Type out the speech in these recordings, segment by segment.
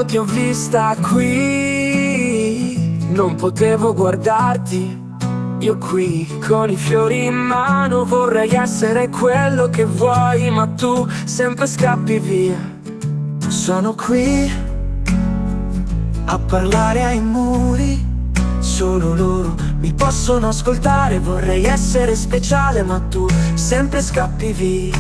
ti ho vista qui, non potevo guardarti. Io qui, con i fiori in mano, vorrei essere quello che vuoi, ma tu sempre scappi via. Sono qui a parlare ai muri, solo loro mi possono ascoltare. Vorrei essere speciale, ma tu sempre scappi via.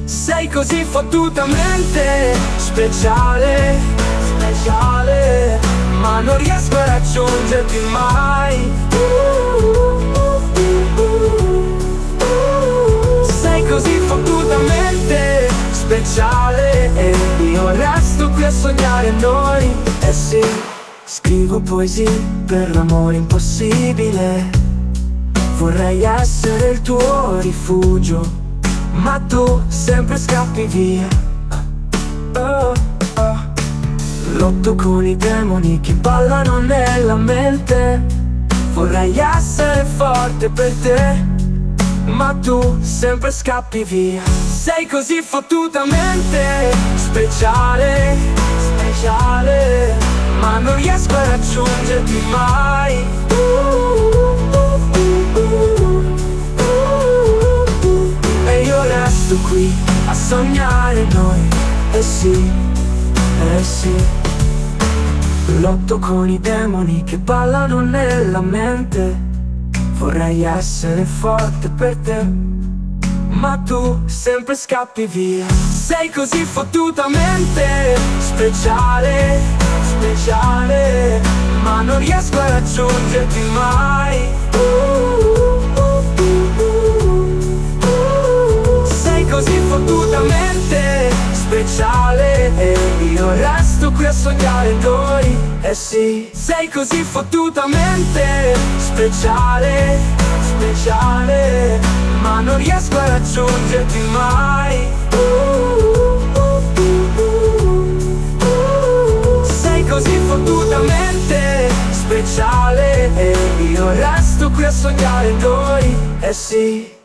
Sei così fottutamente speciale, speciale, ma non riesco a raggiungerti mai. Sei così fottutamente speciale e io resto qui a sognare noi. Eh sì, scrivo poesie per l'amore impossibile. Vorrei essere il tuo rifugio, ma tu sempre scappi via. Oh, oh. Lotto con i demoni che ballano nella mente. Vorrei essere forte per te, ma tu sempre scappi via. Sei così fottutamente speciale, speciale, ma non riesco a raggiungerti mai. E io resto qui a sognare noi. Eh sì, eh sì. Lotto con i demoni che ballano nella mente. Vorrei essere forte per te, ma tu sempre scappi via. Sei così fottutamente speciale, speciale, ma non riesco a raggiungerti mai. Sei così fottutamente speciale e io resto qui a sognare noi. Eh sì, sei così fottutamente speciale, speciale, ma non riesco a raggiungerti mai. Sei così fottutamente speciale e io resto qui a sognare noi. Eh sì.